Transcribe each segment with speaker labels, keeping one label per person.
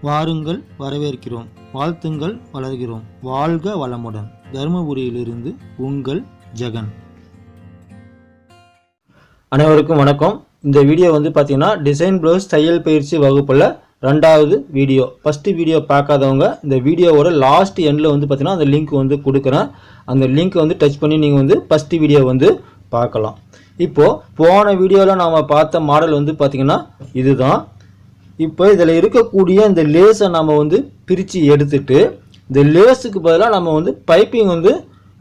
Speaker 1: வாருங்கள் வரவேற்கிறோம், வாழ்த்துங்கள் வளர்கிறோம், வாழ்க வளமுடன். தருமபுரியிலிருந்து உங்கள் ஜெகன். அனைவருக்கும் வணக்கம். இந்த வீடியோ பார்த்தீங்கன்னா டிசைன் ப்ளவுஸ் தையல் பயிற்சி வகுப்பில் ரெண்டாவது வீடியோ. ஃபஸ்ட்டு வீடியோ பார்க்காதவங்க இந்த வீடியோவோட லாஸ்ட் எண்டில் பார்த்தீங்கன்னா அந்த லிங்க் கொடுக்குறேன். அந்த லிங்க் டச் பண்ணி நீங்கள் ஃபஸ்ட்டு வீடியோ பார்க்கலாம். இப்போது போன வீடியோவில் நாம் பார்த்த மாடல் பார்த்தீங்கன்னா இதுதான். இப்போ இதில் இருக்கக்கூடிய இந்த லேஸை நம்ம பிரித்து எடுத்துட்டு இந்த லேஸுக்கு பதிலாக நம்ம பைப்பிங்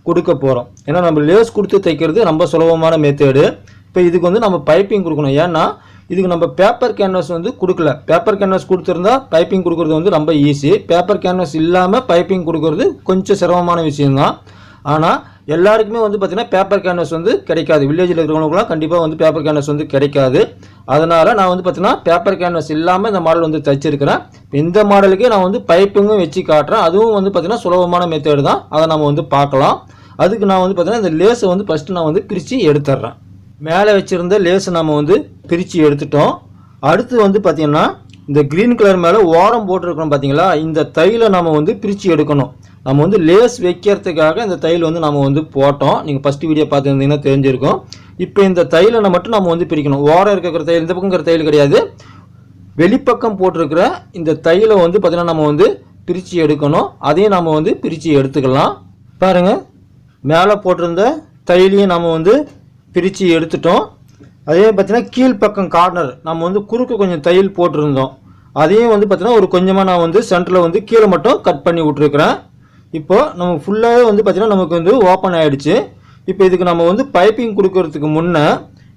Speaker 1: கொடுக்க போகிறோம். ஏன்னா நம்ம லேஸ் கொடுத்து தைக்கிறது ரொம்ப சுலபமான மெத்தேடு. இப்போ இதுக்கு நம்ம பைப்பிங் கொடுக்கணும். ஏன்னா இதுக்கு நம்ம பேப்பர் கேன்வாஸ் கொடுக்கல. பேப்பர் கேன்வாஸ் கொடுத்துருந்தா பைப்பிங் கொடுக்குறது ரொம்ப ஈஸி. பேப்பர் கேன்வாஸ் இல்லாமல் பைப்பிங் கொடுக்குறது கொஞ்சம் சிரமமான விஷயம்தான். ஆனால் எல்லாருக்குமே பார்த்தீங்கன்னா பேப்பர் கேன்வாஸ் கிடைக்காது. வில்லேஜில் இருக்கிறவங்களுக்குலாம் கண்டிப்பாக பேப்பர் கேன்வாஸ் கிடைக்காது. அதனால் நான் பார்த்தீங்கன்னா பேப்பர் கேன்வாஸ் இல்லாமல் இந்த மாடல் தைச்சிருக்கிறேன். இந்த மாடலுக்கே நான் பைப்பிங்கும் வச்சு காட்டுறேன். அதுவும் பார்த்தீங்கன்னா சுலபமான மெத்தேடு தான். அதை நம்ம பார்க்கலாம். அதுக்கு நான் பார்த்தீங்கன்னா இந்த லேஸை ஃபஸ்ட்டு நான் பிரித்து எடுத்துட்றேன். மேலே வச்சுருந்த லேஸை நம்ம பிரித்து எடுத்துட்டோம். அடுத்து பார்த்தீங்கன்னா இந்த க்ரீன் கலர் மேலே ஓரம் போட்டிருக்கிறோம் பார்த்தீங்களா, இந்த தையலை நம்ம பிரித்து எடுக்கணும். நம்ம லேஸ் வைக்கிறதுக்காக இந்த தையல் நம்ம போட்டோம். நீங்கள் ஃபஸ்ட்டு வீடியோ பார்த்துருந்தீங்கன்னா தெரிஞ்சிருக்கும். இப்போ இந்த தையலை மட்டும் நம்ம பிரிக்கணும். ஓரம் இருக்கிற தையல், இந்த பக்கம் இருக்கிற தையல் கிடையாது, வெளிப்பக்கம் போட்டிருக்கிற இந்த தையலை பார்த்தீங்கன்னா நம்ம பிரித்து எடுக்கணும். அதையும் நம்ம பிரித்து எடுத்துக்கலாம். பாருங்கள், மேலே போட்டிருந்த தையலையும் நம்ம பிரித்து எடுத்துட்டோம். அதே பார்த்தீங்கன்னா கீழ்ப்பக்கம் கார்னர் நம்ம குறுக்கு கொஞ்சம் தையல் போட்டிருந்தோம். அதையும் பார்த்தீங்கன்னா ஒரு கொஞ்சமாக நான் சென்டரில் கீழே மட்டும் கட் பண்ணி விட்ருக்குறேன். இப்போது நம்ம ஃபுல்லாகவே பார்த்தீங்கன்னா நமக்கு ஓப்பன் ஆகிடுச்சு. இப்போ இதுக்கு நம்ம பைப்பிங் கொடுக்கறதுக்கு முன்னே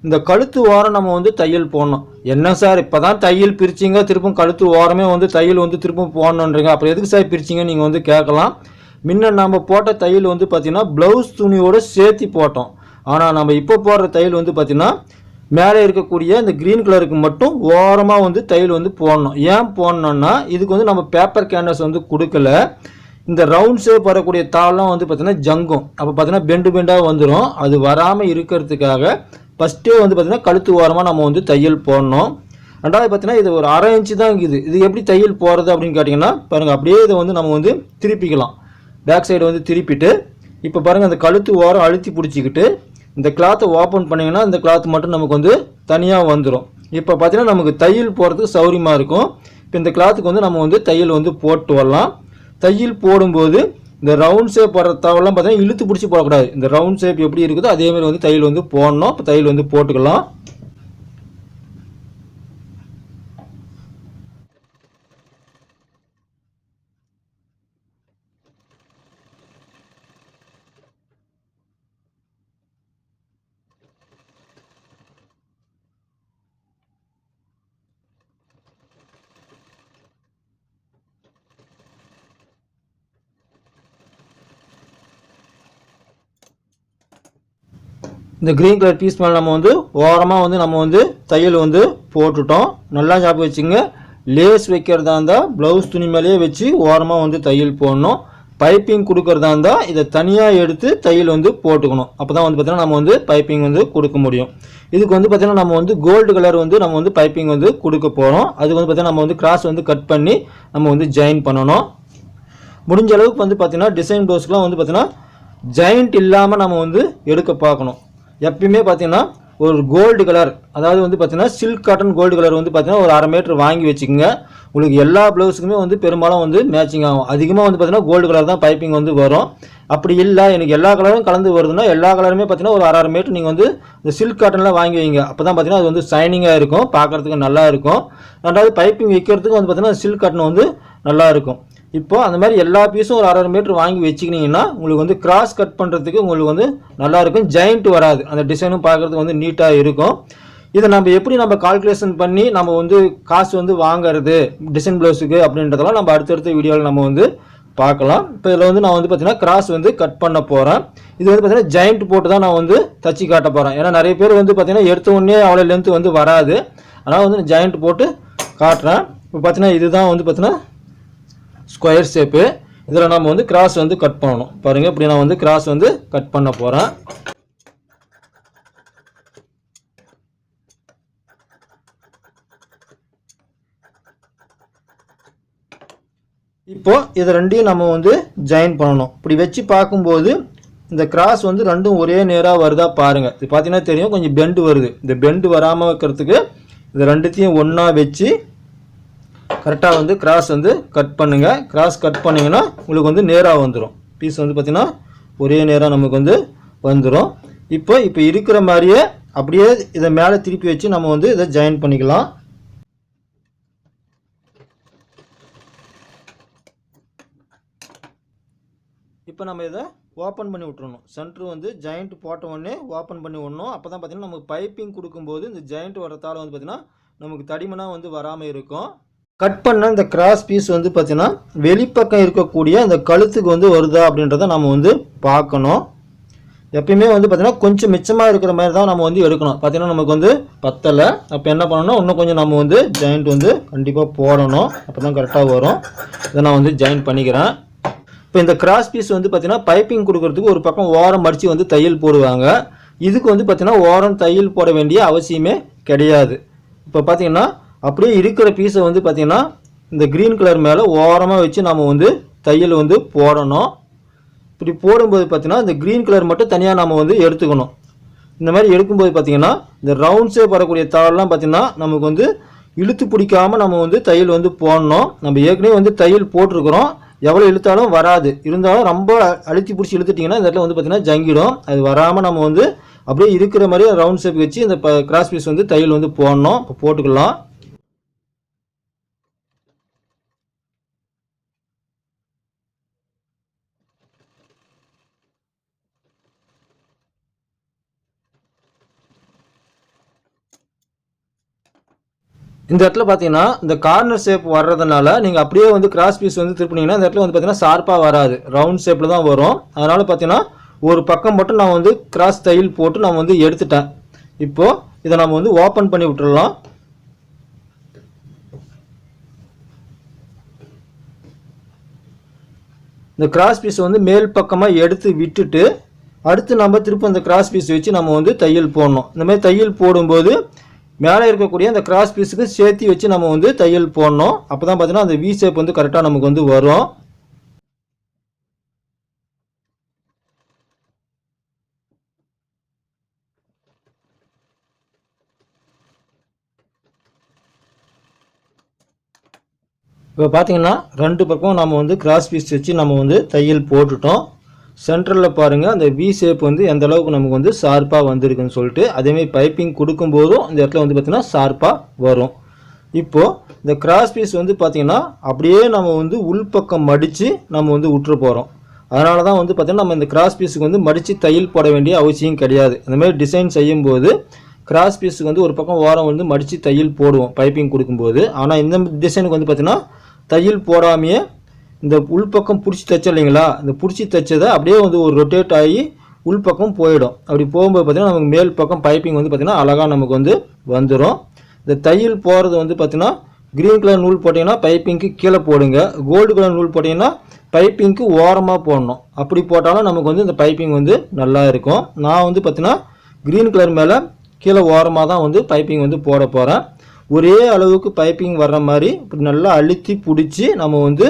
Speaker 1: இந்த கழுத்து ஓரம் நம்ம தையல் போடணும். என்ன சார் இப்போ தான் தையல் பிரிச்சிங்க, திருப்பும் கழுத்து ஓரமே தையல் திருப்பும் போடணுன்றீங்க, அப்புறம் எதுக்கு சார் பிரிச்சிங்க நீங்கள் கேட்கலாம். முன்ன நம்ம போட்ட தையல் பார்த்தீங்கன்னா ப்ளவுஸ் துணியோடு சேர்த்து போட்டோம். ஆனால் நம்ம இப்போ போடுற தையல் பார்த்தீங்கன்னா மேலே இருக்கக்கூடிய இந்த க்ரீன் கலருக்கு மட்டும் ஓரமாக தையல் போடணும். ஏன் போடணுன்னா இதுக்கு நம்ம பேப்பர் கேன்வாஸ் கொடுக்கல. இந்த ரவுண்ட் ஷேப் வரக்கூடிய தாளெலாம் பார்த்தீங்கன்னா ஜங்கும், அப்போ பார்த்தீங்கன்னா பெண்டு பெண்டாக வந்துடும். அது வராமல் இருக்கிறதுக்காக ஃபஸ்ட்டே பார்த்தீங்கன்னா கழுத்து ஓரமாக நம்ம தையல் போடணும். ரெண்டாவது பார்த்தீங்கன்னா இது ஒரு 1/2 இன்ச்சு தான் இருக்குது. இது எப்படி தையல் போகிறது அப்படின்னு கேட்டிங்கன்னா பாருங்கள், அப்படியே இதை நம்ம திருப்பிக்கலாம். பேக் சைடு திருப்பிட்டு இப்போ பாருங்கள் அந்த கழுத்து ஓரம் அழுத்தி பிடிச்சிக்கிட்டு இந்த கிளாத்தை ஓப்பன் பண்ணிங்கன்னா இந்த கிளாத் மட்டும் நமக்கு தனியாக வந்துடும். இப்போ பார்த்தீங்கன்னா நமக்கு தையல் போகிறதுக்கு சௌரியமாக இருக்கும். இப்போ இந்த கிளாத்துக்கு நம்ம தையல் போட்டு வரலாம். தையல் போடும்போது இந்த ரவுண்ட் ஷேப் வர தவெல்லாம் பார்த்தீங்கன்னா இழுத்து பிடிச்சி போடக்கூடாது. இந்த ரவுண்ட் ஷேப் எப்படி இருக்குதோ அதேமாதிரி தையல் போடணும். இப்போ தையல் போட்டுக்கலாம். இந்த க்ரீன் கலர் பீஸ் மேலே நம்ம ஓரமாக நம்ம தையல் போட்டுட்டோம். நல்லா ஞாபகம் வச்சுங்க, லேஸ் வைக்கிறதா இருந்தால் ப்ளவுஸ் துணி மேலேயே வச்சு ஓரமாக தையல் போடணும். பைப்பிங் கொடுக்கறதா இருந்தால் இதை தனியாக எடுத்து தையல் போட்டுக்கணும். அப்போ தான் பார்த்தீங்கன்னா நம்ம பைப்பிங் கொடுக்க முடியும். இதுக்கு பார்த்தீங்கன்னா நம்ம கோல்டு கலர் நம்ம பைப்பிங் கொடுக்க போகிறோம். அதுக்கு பார்த்தீங்கன்னா நம்ம கிராஸ் கட் பண்ணி நம்ம ஜாயின் பண்ணணும். முடிஞ்ச அளவுக்கு பார்த்தீங்கன்னா டிசைன் ப்ளவுஸ்க்குலாம் பார்த்தீங்கன்னா ஜாயிண்ட் இல்லாமல் நம்ம எடுக்க பார்க்கணும். எப்பயுமே பார்த்தீங்கன்னா ஒரு கோல்டு கலர், அதாவது பார்த்தீங்கன்னா சில்க் காட்டன் கோல்டு கலர் பார்த்தீங்கன்னா ஒரு 1/2 மீட்டர் வாங்கி வச்சுக்கோங்க. உங்களுக்கு எல்லா ப்ளவுஸுக்குமே பெரும்பாலும் மேட்சிங் ஆகும். அதிகமாக பார்த்தீங்கன்னா கோல்டு கலர் தான் பைப்பிங் வரும். அப்படி இல்லை எனக்கு எல்லா கலரும் கலந்து வருதுன்னா எல்லா கலருமே பார்த்தீங்கன்னா ஒரு 1/2 மீட்டர் நீங்கள் இந்த சில்க் காட்டனில் வாங்கி வைங்க. அப்போ தான் பார்த்தீங்கன்னா அது ஷைனிங்காக இருக்கும், பார்க்குறதுக்கு நல்லா இருக்கும். ரெண்டாவது பைப்பிங் வைக்கிறதுக்கு பார்த்தீங்கன்னா சில்க் காட்டன் நல்லா இருக்கும். இப்போ அந்த மாதிரி எல்லா பீஸும் ஒரு 1/2 மீட்டர் வாங்கி வச்சுக்கினீங்கன்னா உங்களுக்கு கிராஸ் கட் பண்ணுறதுக்கு உங்களுக்கு நல்லா இருக்கும். ஜாயிண்ட் வராது, அந்த டிசைனும் பார்க்குறதுக்கு நீட்டாக இருக்கும். இதை நம்ம எப்படி கால்குலேஷன் பண்ணி நம்ம காசு வாங்குறது டிசைன் ப்ளவுஸுக்கு அப்படின்றதெல்லாம் நம்ம அடுத்தடுத்த வீடியோவில் நம்ம பார்க்கலாம். இப்போ இதில் நான் பார்த்தீங்கன்னா கிராஸ் கட் பண்ண போகிறேன். இது பார்த்தீங்கன்னா ஜாயிண்ட் போட்டு தான் நான் தச்சு காட்ட போகிறேன். ஏன்னா நிறைய பேர் பார்த்தீங்கன்னா எடுத்த உடனே அவ்வளோ லென்த்து வராது. அதனால் ஜாயிண்ட் போட்டு காட்டுறேன். இப்போ பார்த்தீங்கன்னா இதுதான் பார்த்தீங்கன்னா ஸ்கொயர் ஷேப்பு. இதில் நம்ம கிராஸ் கட் பண்ணணும். பாருங்கள், இப்படி நான் கிராஸ் கட் பண்ண போகிறேன். இப்போ இது ரெண்டையும் நம்ம வந்து ஜாயின் பண்ணணும். இப்படி வச்சு பார்க்கும்போது இந்த கிராஸ் வந்து ரெண்டும் ஒரே நேராக வருதா பாருங்கள். இது பார்த்தீங்கன்னா தெரியும், கொஞ்சம் பெண்டு வருது. இந்த பெண்டு வராமல் வைக்கிறதுக்கு இது ரெண்டுத்தையும் ஒன்றா வச்சு கரெக்டாக வந்து கிராஸ் வந்து கட் பண்ணுங்கள். கிராஸ் கட் பண்ணிங்கன்னா உங்களுக்கு வந்து நேராக வந்துடும். பீஸ் வந்து பார்த்திங்கன்னா ஒரே நேராக நமக்கு வந்து வந்துடும். இப்போ இருக்கிற மாதிரியே அப்படியே இதை மேலே திருப்பி வச்சு நம்ம வந்து இதை ஜாயின் பண்ணிக்கலாம். இப்போ நம்ம இதை ஓப்பன் பண்ணி விட்டுறணும். சென்ட்ரு வந்து ஜாயிண்ட் போட்ட உடனே ஓப்பன் பண்ணி விடணும். அப்போ தான் பார்த்திங்கன்னா நமக்கு பைப்பிங் கொடுக்கும்போது இந்த ஜாயிண்ட் வரத்தால் வந்து பார்த்திங்கன்னா நமக்கு தடிமனாக வந்து வராமல் இருக்கும். கட் பண்ண இந்த கிராஸ் பீஸ் வந்து பார்த்திங்கன்னா வெளிப்பக்கம் இருக்கக்கூடிய இந்த கழுத்துக்கு வந்து வருதா அப்படின்றத நம்ம வந்து பார்க்கணும். எப்பயுமே வந்து பார்த்திங்கன்னா கொஞ்சம் மிச்சமாக இருக்கிற மாதிரி தான் நம்ம வந்து எடுக்கணும். பார்த்திங்கன்னா நமக்கு வந்து பத்தலை. அப்போ என்ன பண்ணணும், இன்னும் கொஞ்சம் நம்ம வந்து ஜாயிண்ட் வந்து கண்டிப்பாக போடணும். அப்போ தான் கரெக்டாக வரும். இதை நான் வந்து ஜாயின் பண்ணிக்கிறேன். இப்போ இந்த கிராஸ் பீஸ் வந்து பார்த்திங்கன்னா பைப்பிங் கொடுக்கறதுக்கு ஒரு பக்கம் ஓரம் மடித்து வந்து தையல் போடுவாங்க. இதுக்கு வந்து பார்த்திங்கன்னா ஓரம் தையல் போட வேண்டிய அவசியமே கிடையாது. இப்போ பார்த்திங்கன்னா அப்படியே இருக்கிற பீஸை வந்து பார்த்திங்கன்னா இந்த க்ரீன் கலர் மேலே ஓரமாக வச்சு நம்ம வந்து தையல் வந்து போடணும். இப்படி போடும்போது பார்த்திங்கன்னா இந்த க்ரீன் கலர் மட்டும் தனியாக நம்ம வந்து எடுத்துக்கணும். இந்த மாதிரி எடுக்கும்போது பார்த்திங்கன்னா இந்த ரவுண்ட் ஷேப் வரக்கூடிய தாளெலாம் பார்த்திங்கன்னா நமக்கு வந்து இழுத்து பிடிக்காமல் நம்ம வந்து தையல் வந்து போடணும். நம்ம ஏற்கனவே வந்து தையல் போட்டிருக்கிறோம். எவ்வளோ இழுத்தாலும் வராது. இருந்தாலும் ரொம்ப அழுத்தி பிடிச்சி இழுத்துட்டிங்கன்னா இந்த இடத்துல வந்து பார்த்திங்கன்னா ஜங்கிடும். அது வராமல் நம்ம வந்து அப்படியே இருக்கிற மாதிரி ரவுண்ட் ஷேப் வச்சு இந்த கிராஸ் பீஸ் வந்து தையல் வந்து போடணும். இப்போ போட்டுக்கலாம். இந்த இடத்துல பார்த்தீங்கன்னா இந்த கார்னர் ஷேப் வர்றதுனால நீங்கள் அப்படியே வந்து கிராஸ் பீஸ் வந்து திருப்பினீங்கன்னா இந்த இடத்துல வந்து பார்த்தீங்கன்னா ஷார்ப்பாக வராது, ரவுண்ட் ஷேப்பில் தான் வரும். அதனால் பார்த்தீங்கன்னா ஒரு பக்கம் மட்டும் நான் வந்து கிராஸ் தையல் போட்டு நான் வந்து எடுத்துட்டேன். இப்போது இதை நம்ம வந்து ஓப்பன் பண்ணி விட்டுடலாம். இந்த கிராஸ் பீஸ் வந்து மேல் பக்கமாக எடுத்து விட்டுட்டு அடுத்து நம்ம திரும்ப அந்த கிராஸ் பீஸ் வச்சு நம்ம வந்து தையல் போடணும். இந்த மாதிரி தையல் போடும்போது மேலே இருக்கக்கூடிய அந்த கிராஸ் பீஸுக்கு சேர்த்து வச்சு நம்ம வந்து தையல் போடணும். அப்போ தான் பார்த்தீங்கன்னா அந்த வி ஷேப் வந்து கரெக்டாக நமக்கு வந்து வரும். இப்போ பார்த்தீங்கன்னா ரெண்டு பக்கம் நம்ம வந்து கிராஸ் பீஸ் வச்சு நம்ம வந்து தையல் போட்டுட்டோம். சென்டரில் பாருங்கள் அந்த வி ஷேப் வந்து எந்த அளவுக்கு நமக்கு வந்து ஷார்ப்பாக வந்திருக்குன்னு சொல்லிட்டு, அதேமாதிரி பைப்பிங் கொடுக்கும்போதும் இந்த இடத்துல வந்து பார்த்திங்கன்னா ஷார்ப்பாக வரும். இப்போது இந்த கிராஸ் பீஸ் வந்து பார்த்திங்கன்னா அப்படியே நம்ம வந்து உள்பக்கம் மடித்து நம்ம வந்து விட்டுற போகிறோம். அதனால தான் வந்து பார்த்திங்கன்னா நம்ம இந்த கிராஸ் பீஸுக்கு வந்து மடித்து தையல் போட வேண்டிய அவசியம் கிடையாது. இந்த மாதிரி டிசைன் செய்யும்போது கிராஸ் பீஸுக்கு வந்து ஒரு பக்கம் ஓரம் வந்து மடித்து தையல் போடுவோம் பைப்பிங் கொடுக்கும்போது. ஆனால் இந்த டிசைனுக்கு வந்து பார்த்திங்கன்னா தையல் போடாமையே இந்த உள்பக்கம் பிடிச்சி தைச்சோம் இல்லைங்களா, இந்த பிடிச்சி தைச்சதை அப்படியே வந்து ஒரு ரொட்டேட் ஆகி உள்பக்கம் போயிடும். அப்படி போகும்போது பார்த்திங்கன்னா நமக்கு மேல் பக்கம் பைப்பிங் வந்து பார்த்திங்கன்னா அழகாக நமக்கு வந்து வந்துடும். இந்த தையல் போகிறது வந்து பார்த்திங்கன்னா க்ரீன் கலர் நூல் போட்டிங்கன்னா பைப்பிங்க்கு கீழே போடுங்க, கோல்டு கலர் நூல் போட்டிங்கன்னா பைப்பிங்க்கு ஓரமாக போடணும். அப்படி போட்டாலும் நமக்கு வந்து இந்த பைப்பிங் வந்து நல்லா இருக்கும். நான் வந்து பார்த்திங்கன்னா க்ரீன் கலர் மேலே கீழே ஓரமாக தான் வந்து பைப்பிங் வந்து போட போகிறேன். ஒரே அளவுக்கு பைப்பிங் வர்ற மாதிரி இப்படி நல்லா அழுத்தி பிடிச்சி நம்ம வந்து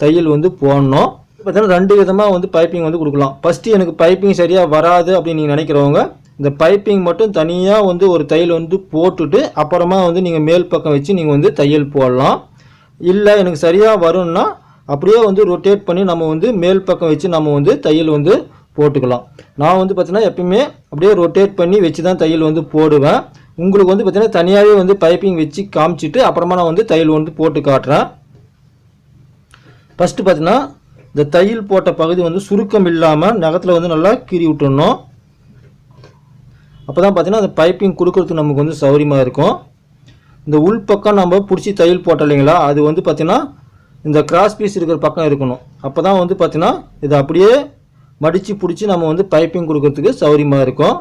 Speaker 1: தையல் வந்து போடணும். பார்த்தீங்கன்னா ரெண்டு விதமாக வந்து பைப்பிங் வந்து கொடுக்கலாம். ஃபஸ்ட்டு எனக்கு பைப்பிங் சரியாக வராது அப்படின்னு நீங்கள் நினைக்கிறவங்க இந்த பைப்பிங் மட்டும் தனியாக வந்து ஒரு தையல் வந்து போட்டுட்டு அப்புறமா வந்து நீங்கள் மேல் பக்கம் வச்சு நீங்கள் வந்து தையல் போடலாம். இல்லை எனக்கு சரியாக வரும்னா அப்படியே வந்து ரொட்டேட் பண்ணி நம்ம வந்து மேல் பக்கம் வச்சு நம்ம வந்து தையல் வந்து போட்டுக்கலாம். நான் வந்து பார்த்தீங்கன்னா எப்பயுமே அப்படியே ரொட்டேட் பண்ணி வச்சு தான் தையல் வந்து போடுவேன். உங்களுக்கு வந்து பார்த்தீங்கன்னா தனியாகவே வந்து பைப்பிங் வச்சு காமிச்சிட்டு அப்புறமா நான் வந்து தையல் வந்து போட்டு காட்டுறேன். ஃபஸ்ட்டு பார்த்தீங்கன்னா இந்த தையல் போட்ட பகுதி வந்து சுருக்கம் இல்லாமல் நகத்தில் வந்து நல்லா கீறி விட்டுடணும். அப்போ தான் பார்த்தீங்கன்னா அந்த பைப்பிங் கொடுக்குறதுக்கு நமக்கு வந்து சௌரியமாக இருக்கும். இந்த உள் பக்கம் நம்ம பிடிச்சி தையல் போட்டோம் இல்லைங்களா, அது வந்து பார்த்திங்கன்னா இந்த கிராஸ் பீஸ் இருக்கிற பக்கம் இருக்கணும். அப்போ தான் வந்து பார்த்திங்கன்னா இதை அப்படியே மடித்து பிடிச்சி நம்ம வந்து பைப்பிங் கொடுக்குறதுக்கு சௌரியமாக இருக்கும்.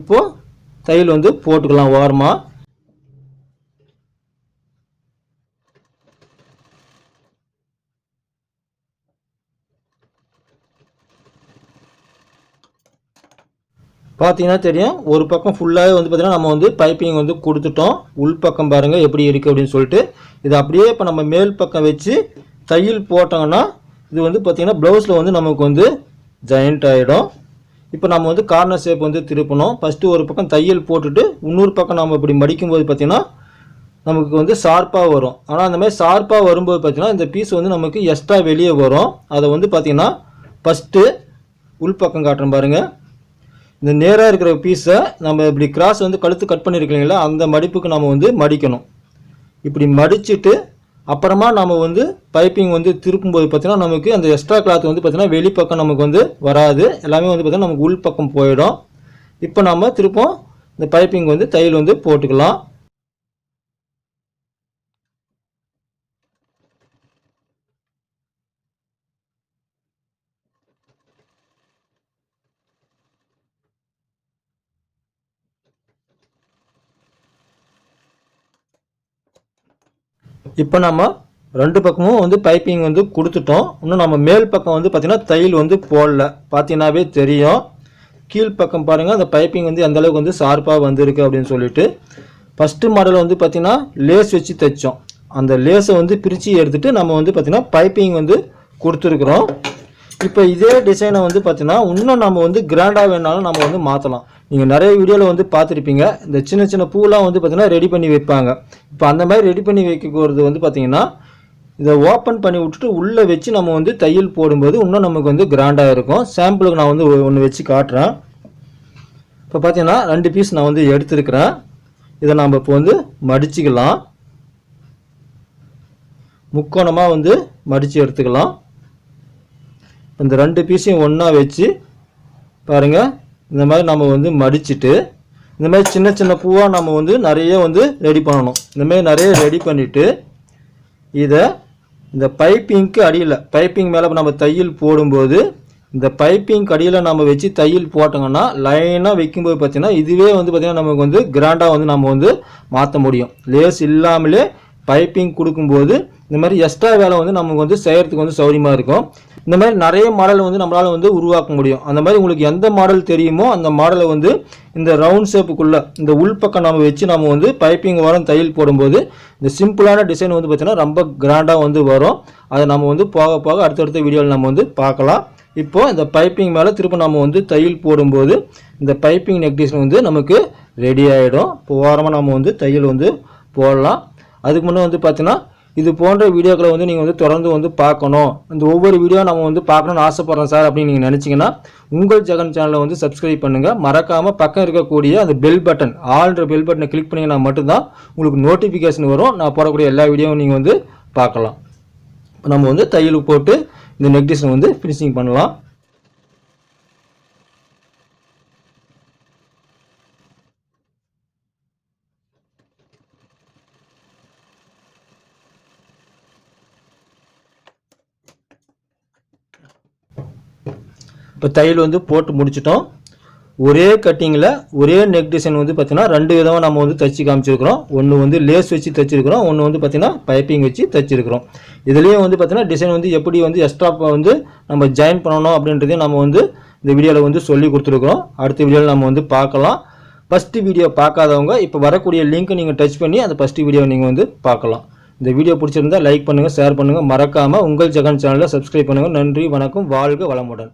Speaker 1: இப்போது தையல் வந்து போட்டுக்கலாம் ஓரமாக. பார்த்தீங்கன்னா தெரியும், ஒரு பக்கம் ஃபுல்லாகவே வந்து பார்த்திங்கன்னா நம்ம வந்து பைப்பிங் வந்து கொடுத்துட்டோம். உள் பக்கம் பாருங்கள் எப்படி இருக்குது அப்படின்னு சொல்லிட்டு. இதை அப்படியே இப்போ நம்ம மேல் பக்கம் வச்சு தையல் போட்டாங்கன்னா இது வந்து பார்த்திங்கன்னா ப்ளவுஸில் வந்து நமக்கு வந்து ஜாயிண்ட் ஆகிடும். இப்போ நம்ம வந்து கார்னர் ஷேப் வந்து திருப்பணும். ஃபஸ்ட்டு ஒரு பக்கம் தையல் போட்டுட்டு இன்னொரு பக்கம் நம்ம இப்படி மடிக்கும்போது பார்த்திங்கன்னா நமக்கு வந்து ஷார்ப்பாக வரும். ஆனால் அந்த மாதிரி ஷார்ப்பாக வரும்போது பார்த்திங்கன்னா இந்த பீஸ் வந்து நமக்கு எக்ஸ்ட்ரா வெளியே வரும். அதை வந்து பார்த்திங்கன்னா ஃபஸ்ட்டு உள்பக்கம் காட்டுறேன் பாருங்கள். இந்த நேராக இருக்கிற பீஸை நம்ம இப்படி கிராஸ் வந்து கழுத்து கட் பண்ணியிருக்கீங்களா, அந்த மடிப்புக்கு நம்ம வந்து மடிக்கணும். இப்படி மடிச்சுட்டு அப்புறமா நம்ம வந்து பைப்பிங் வந்து திருப்பும்போது பார்த்திங்கன்னா நமக்கு அந்த எக்ஸ்ட்ரா கிளாத் வந்து பார்த்திங்கன்னா வெளிப்பக்கம் நமக்கு வந்து வராது. எல்லாமே வந்து பார்த்திங்கன்னா நமக்கு உள் பக்கம் போயிடும். இப்போ நம்ம திருப்பம் இந்த பைப்பிங் வந்து தையல் வந்து போட்டுக்கலாம். இப்போ நம்ம ரெண்டு பக்கமும் வந்து பைப்பிங் வந்து கொடுத்துட்டோம். இன்னும் நம்ம மேல் பக்கம் வந்து பார்த்திங்கன்னா தையல் வந்து போடல. பார்த்தீங்கன்னாவே தெரியும். கீழ் பக்கம் பாருங்கள் அந்த பைப்பிங் வந்து எந்த அளவுக்கு வந்து ஷார்ப்பாக வந்திருக்கு அப்படின்னு சொல்லிட்டு. ஃபஸ்ட்டு மாடல் வந்து பார்த்திங்கன்னா லேஸ் வச்சு தைச்சோம். அந்த லேஸை வந்து பிரித்து எடுத்துகிட்டு நம்ம வந்து பார்த்திங்கன்னா பைப்பிங் வந்து கொடுத்துருக்குறோம். இப்போ இதே டிசைனை வந்து பார்த்திங்கன்னா இன்னும் நம்ம வந்து கிராண்டாக வேணாலும் நம்ம வந்து மாற்றலாம். நீங்கள் நிறைய வீடியோவில் வந்து பார்த்துருப்பீங்க. இந்த சின்ன சின்ன பூலாம் வந்து பார்த்திங்கன்னா ரெடி பண்ணி வைப்பாங்க. இப்போ அந்த மாதிரி ரெடி பண்ணி வைக்கிறது வந்து பார்த்திங்கன்னா இதை ஓப்பன் பண்ணி விட்டுட்டு உள்ளே வச்சு நம்ம வந்து தையல் போடும்போது இன்னும் நமக்கு வந்து கிராண்டாக இருக்கும். சாம்பிளுக்கு நான் வந்து ஒன்று வச்சு காட்டுறேன். இப்போ பார்த்திங்கன்னா 2 பீஸ் நான் வந்து எடுத்துருக்கிறேன். இதை நம்ம இப்போ வந்து மடிச்சுக்கலாம். முக்கோணமாக வந்து மடித்து எடுத்துக்கலாம். இந்த 2 பீஸையும் ஒன்றா வச்சு பாருங்கள். இந்த மாதிரி நம்ம வந்து மடிச்சுட்டு இந்த மாதிரி சின்ன சின்ன பூவாக நம்ம வந்து நிறைய வந்து ரெடி பண்ணணும். இந்த மாதிரி நிறைய ரெடி பண்ணிவிட்டு இதை இந்த பைப்பிங்க்கு அடியில் பைப்பிங் மேலே நம்ம தையல் போடும்போது இந்த பைப்பிங்க்கு அடியில் நம்ம வச்சு தையல் போட்டோங்கன்னா லைனாக வைக்கும்போது பார்த்திங்கன்னா இதுவே வந்து பார்த்திங்கன்னா நமக்கு வந்து கிராண்டாக வந்து நம்ம வந்து மாற்ற முடியும். லேஸ் இல்லாமலே பைப்பிங் கொடுக்கும்போது இந்த மாதிரி எக்ஸ்ட்ரா வேலை வந்து நமக்கு வந்து செய்கிறதுக்கு வந்து சௌரியமாக இருக்கும். இந்த மாதிரி நிறைய மாடல் வந்து நம்மளால் வந்து உருவாக்க முடியும். அந்த மாதிரி உங்களுக்கு எந்த மாடல் தெரியுமோ அந்த மாடலை வந்து இந்த ரவுண்ட் ஷேப்புக்குள்ளே இந்த உள்பக்கம் நம்ம வச்சு நம்ம வந்து பைப்பிங் வரும் தையல் போடும்போது இந்த சிம்பிளான டிசைன் வந்து பார்த்திங்கன்னா ரொம்ப கிராண்டாக வந்து வரும். அதை நம்ம வந்து போக போக அடுத்தடுத்த வீடியோவில் நம்ம வந்து பார்க்கலாம். இப்போது இந்த பைப்பிங் மேலே திரும்ப நம்ம வந்து தையல் போடும்போது இந்த பைப்பிங் நெக் டிசைன் வந்து நமக்கு ரெடி ஆகிடும். இப்போ ஓரமாக நம்ம வந்து தையல் வந்து போடலாம். அதுக்கு முன்னே வந்து பார்த்திங்கன்னா இது போன்ற வீடியோக்களை வந்து நீங்கள் வந்து தொடர்ந்து வந்து பார்க்கணும். இந்த ஒவ்வொரு வீடியோ நம்ம வந்து பார்க்கணும்னு ஆசைப்பட்றோம் சார் அப்படின்னு நீங்கள் நினச்சிங்கன்னா உங்கள் ஜெகன் சேனலை வந்து சப்ஸ்கிரைப் பண்ணுங்கள். மறக்காமல் பக்கம் இருக்கக்கூடிய அந்த பெல் பட்டன் ஆல்ன்ற பெல் பட்டனை கிளிக் பண்ணிங்கன்னா மட்டும்தான் உங்களுக்கு நோட்டிஃபிகேஷன் வரும். நான் போடக்கூடிய எல்லா வீடியோவும் நீங்கள் வந்து பார்க்கலாம். நம்ம வந்து தையல் போட்டு இந்த நெக் டிசைன் வந்து ஃபினிஷிங் பண்ணலாம். இப்போ தையல் வந்து போட்டு முடிச்சிட்டோம். ஒரே கட்டிங்கில் ஒரே நெக் டிசைன் வந்து பார்த்திங்கன்னா 2 விதமாக நம்ம வந்து தைச்சி காமிச்சிருக்கிறோம். ஒன்று வந்து லேஸ் வச்சு தைச்சிருக்கிறோம், ஒன்று வந்து பார்த்திங்கன்னா பைப்பிங் வச்சு தைச்சிருக்கிறோம். இதுலேயே வந்து பார்த்திங்கன்னா டிசைன் வந்து எப்படி வந்து எக்ஸ்ட்ரா வந்து நம்ம ஜாயின் பண்ணணும் அப்படின்றதையும் நம்ம வந்து இந்த வீடியோவில் வந்து சொல்லி கொடுத்துருக்குறோம். அடுத்த வீடியோவில் நம்ம வந்து பார்க்கலாம். ஃபஸ்ட்டு வீடியோ பார்க்காதவங்க இப்போ வரக்கூடிய லிங்க்கை நீங்கள் டச் பண்ணி அந்த ஃபஸ்ட்டு வீடியோவை நீங்கள் வந்து பார்க்கலாம். இந்த வீடியோ பிடிச்சிருந்தால் லைக் பண்ணுங்கள், ஷேர் பண்ணுங்கள். மறக்காமல் உங்கள் ஜெகன் சேனலை சப்ஸ்கிரைப் பண்ணுங்கள். நன்றி, வணக்கம், வாழ்க வளமுடன்.